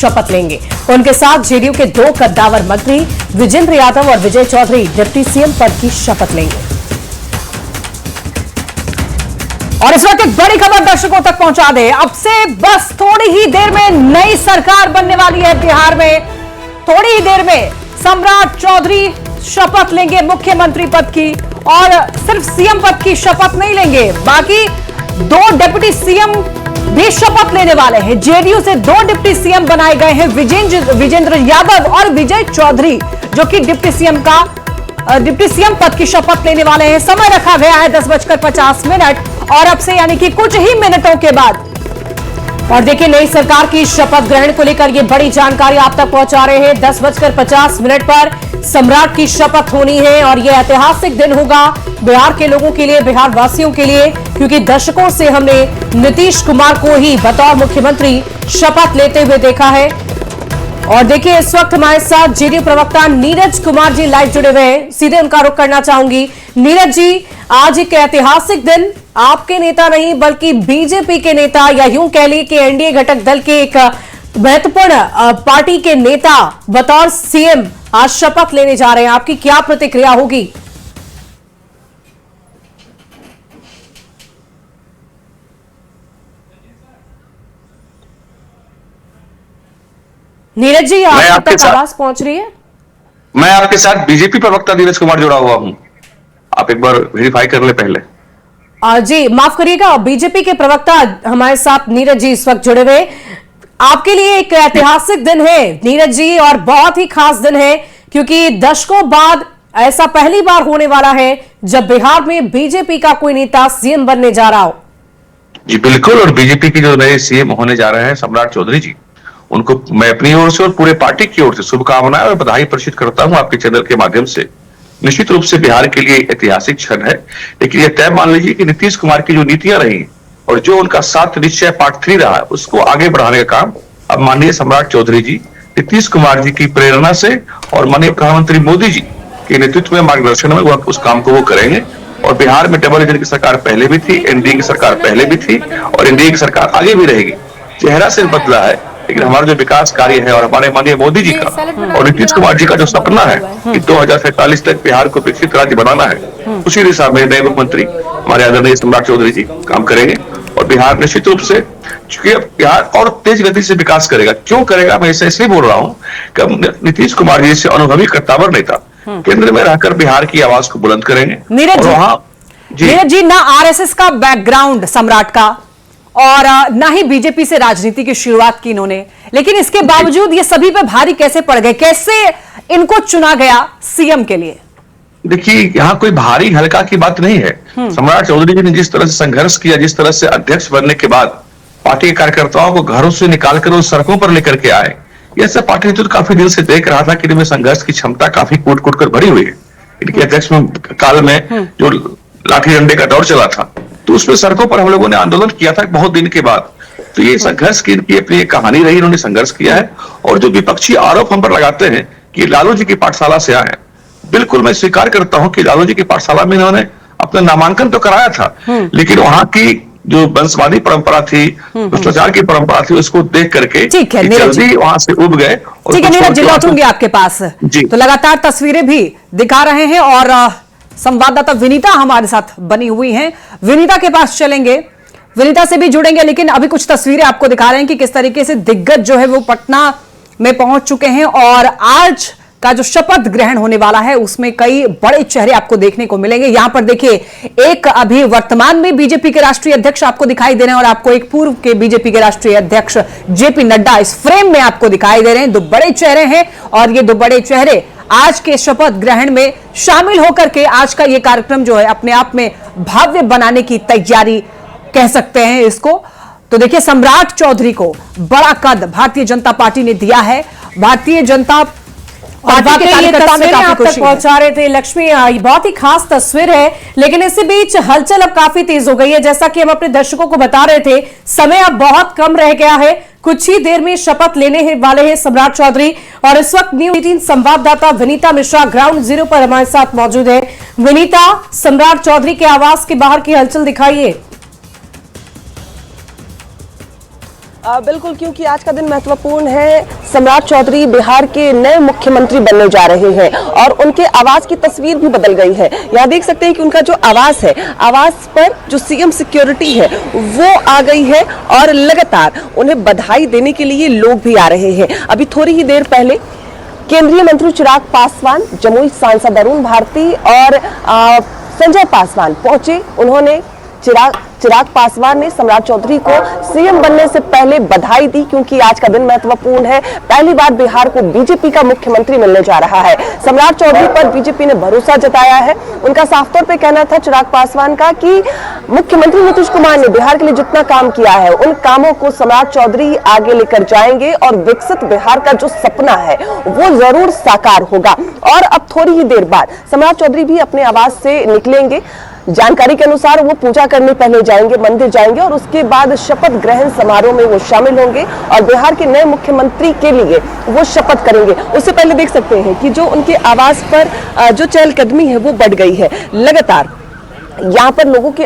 शपथ लेंगे। उनके साथ जेडीयू के 2 कद्दावर मंत्री विजेंद्र यादव और विजय चौधरी डिप्टी सीएम पद की शपथ लेंगे। और इस वक्त एक बड़ी खबर दर्शकों तक पहुंचा दे। अब से बस थोड़ी ही देर में नई सरकार बनने वाली है बिहार में। थोड़ी ही देर में सम्राट चौधरी शपथ लेंगे मुख्यमंत्री पद की, और सिर्फ सीएम पद की शपथ नहीं लेंगे, बाकी 2 डिप्टी सीएम भी शपथ लेने वाले हैं। जेडीयू से 2 डिप्टी सीएम बनाए गए हैं, विजेंद्र यादव और विजय चौधरी, जो कि डिप्टी सीएम पद की शपथ लेने वाले हैं। समय रखा गया है 10:50 और अब से यानी कि कुछ ही मिनटों के बाद। और देखिए, नई सरकार की शपथ ग्रहण को लेकर ये बड़ी जानकारी आप तक पहुंचा रहे हैं। 10:50 पर सम्राट की शपथ होनी है और यह ऐतिहासिक दिन होगा बिहार के लोगों के लिए, बिहार वासियों के लिए, क्योंकि दशकों से हमने नीतीश कुमार को ही बतौर मुख्यमंत्री शपथ लेते हुए देखा है। और देखिए, इस वक्त हमारे साथ जेडीयू प्रवक्ता नीरज कुमार जी लाइव जुड़े हुए हैं। सीधे उनका रुख करना चाहूंगी। नीरज जी, आज एक ऐतिहासिक दिन, आपके नेता नहीं बल्कि बीजेपी के नेता, या यूं कह ली कि एनडीए घटक दल के एक महत्वपूर्ण पार्टी के नेता बतौर सीएम आज शपथ लेने जा रहे हैं। आपकी क्या प्रतिक्रिया होगी? नीरज जी, आप तक आवाज पहुंच रही है? मैं आपके साथ बीजेपी प्रवक्ता नीरज कुमार जुड़ा हुआ हूं। आप एक बार वेरीफाई कर ले पहले। जी माफ करिएगा, बीजेपी के प्रवक्ता हमारे साथ नीरज जी इस वक्त जुड़े हुए। आपके लिए एक ऐतिहासिक दिन है नीरज जी, और बहुत ही खास दिन है, क्योंकि दशकों बाद ऐसा पहली बार होने वाला है जब बिहार में बीजेपी का कोई नेता सीएम बनने जा रहा हो। जी बिल्कुल, और बीजेपी के जो नए सीएम होने जा रहे हैं सम्राट चौधरी जी, उनको मैं अपनी ओर से और पूरे पार्टी की ओर से शुभकामनाएं और बधाई प्रेषित करता हूं आपके चैनल के माध्यम से। निश्चित रूप से बिहार के लिए ऐतिहासिक क्षण है, लेकिन यह तय मान लीजिए कि नीतीश कुमार की जो नीतियां रही और जो उनका 7 निश्चय पार्ट 3 रहा है, उसको आगे बढ़ाने का काम अब माननीय सम्राट चौधरी जी नीतीश कुमार जी की प्रेरणा से और माननीय प्रधानमंत्री मोदी जी के नेतृत्व में, मार्गदर्शन में उस काम को वो करेंगे। और बिहार में डबल इंजन की सरकार पहले भी थी, एनडीए की सरकार पहले भी थी और एनडीए की सरकार आगे भी रहेगी। चेहरा सिर्फ बदला है, लेकिन हमारा जो विकास कार्य है और हमारे माननीय मोदी जी का और नीतीश कुमार जी का जो सपना है कि 2047 तक बिहार को विकसित राज्य बनाना है, उसी दिशा में नए मुख्यमंत्री हमारे आदरणीय सम्राट चौधरी जी काम करेंगे। और बिहार निश्चित रूप से, चूंकि बिहार और तेज गति से विकास करेगा। क्यों करेगा, मैं इसे इसलिए बोल रहा हूँ कि नीतीश कुमार जी से अनुभवी कद्दावर नेता केंद्र में रहकर बिहार की आवाज को बुलंद करेंगे। नीरज जी, ना आरएसएस का बैकग्राउंड सम्राट का, और ना ही बीजेपी से राजनीति की शुरुआत की इन्होंने, लेकिन इसके बावजूद ये सभी पे भारी कैसे पड़ गए? कैसे इनको चुना गया सीएम के लिए? देखिए, यहाँ कोई भारी हल्का की बात नहीं है। सम्राट चौधरी जी ने जिस तरह से संघर्ष किया, जिस तरह से अध्यक्ष बनने के बाद पार्टी के कार्यकर्ताओं को घरों से निकालकर उस सड़कों पर लेकर के आए, यह सब पार्टी नेतृत्व काफी दिल से देख रहा था कि इनमें संघर्ष की क्षमता काफी कूट कूट कर भरी हुई है। इनके अध्यक्ष काल में जो लाठी डंडे का दौर चला था, तो उसमें सड़कों पर हम लोगों ने आंदोलन किया था बहुत दिन के बाद। तो ये संघर्ष की इनकी अपनी एक कहानी रही, इन्होंने संघर्ष किया है। और जो विपक्षी आरोप हम पर लगाते हैं कि लालू जी की पाठशाला से आए, बिल्कुल मैं स्वीकार करता हूं कि लालू जी की पाठशाला में इन्होंने अपना नामांकन तो कराया था, लेकिन वहां की जो वंशवादी परंपरा थी, भ्रष्टाचार की परंपरा थी, उसको देख करके जल्दी वहां से उब गए। ठीक है नीरज जी, लौटूंगी आपके पास। तो लगातार तस्वीरें भी दिखा रहे हैं और संवाददाता विनीता हमारे साथ बनी हुई हैं। विनीता के पास चलेंगे, विनीता से भी जुड़ेंगे, लेकिन अभी कुछ तस्वीरें आपको दिखा रहे हैं कि किस तरीके से दिग्गज जो है वो पटना में पहुंच चुके हैं, और आज का जो शपथ ग्रहण होने वाला है उसमें कई बड़े चेहरे आपको देखने को मिलेंगे। यहां पर देखिए, एक अभी वर्तमान में बीजेपी के राष्ट्रीय अध्यक्ष आपको दिखाई दे रहे हैं, और आपको एक पूर्व के बीजेपी के राष्ट्रीय अध्यक्ष जेपी नड्डा इस फ्रेम में आपको दिखाई दे रहे हैं। 2 बड़े चेहरे हैं, और ये 2 बड़े चेहरे आज के शपथ ग्रहण में शामिल होकर के आज का ये कार्यक्रम जो है अपने आप में भव्य बनाने की तैयारी कह सकते हैं इसको। तो देखिए, सम्राट चौधरी को बड़ा कद भारतीय जनता पार्टी ने दिया है। भारतीय जनता पार्टी के कार्यकर्ता में आप तक पहुंचा रहे थे लक्ष्मी, बहुत ही खास तस्वीर है, लेकिन इसी बीच हलचल अब काफी तेज हो गई है। जैसा कि हम अपने दर्शकों को बता रहे थे, समय अब बहुत कम रह गया है, कुछ ही देर में शपथ लेने वाले हैं सम्राट चौधरी। और इस वक्त न्यूज़ 18 संवाददाता विनीता मिश्रा ग्राउंड जीरो पर हमारे साथ मौजूद है। विनीता, सम्राट चौधरी के आवास के बाहर की हलचल दिखाइए। बिल्कुल, क्योंकि आज का दिन महत्वपूर्ण है। सम्राट चौधरी बिहार के नए मुख्यमंत्री बनने जा रहे हैं और उनके आवास की तस्वीर भी बदल गई है। यहाँ देख सकते हैं कि उनका जो आवास है, आवास पर जो सीएम सिक्योरिटी है वो आ गई है और लगातार उन्हें बधाई देने के लिए लोग भी आ रहे हैं। अभी थोड़ी ही देर पहले केंद्रीय मंत्री चिराग पासवान, जमुई सांसद अरुण भारती और संजय पासवान पहुंचे। उन्होंने चिराग पासवान ने सम्राट चौधरी को सीएम बनने से पहले बधाई दी, क्योंकि आज का दिन महत्वपूर्ण है। पहली बार बिहार को बीजेपी का मुख्यमंत्री मिलने जा रहा है। सम्राट चौधरी पर बीजेपी ने भरोसा जताया है। उनका साफ तौर पे कहना था चिराग पासवान का कि मुख्यमंत्री नीतीश कुमार ने बिहार के लिए जितना काम किया है, उन कामों को सम्राट चौधरी आगे लेकर जाएंगे और विकसित बिहार का जो सपना है वो जरूर साकार होगा। और अब थोड़ी ही देर बाद सम्राट चौधरी भी अपने आवास से निकलेंगे। जानकारी के अनुसार वो पूजा करने पहले जाएंगे, मंदिर जाएंगे और उसके बाद शपथ ग्रहण समारोह में वो शामिल होंगे और बिहार के नए मुख्यमंत्री के लिए वो शपथ करेंगे। उससे पहले देख सकते हैं कि जो उनके आवास पर जो चहलकदमी है वो बढ़ गई है। लगातार यहाँ पर लोगों के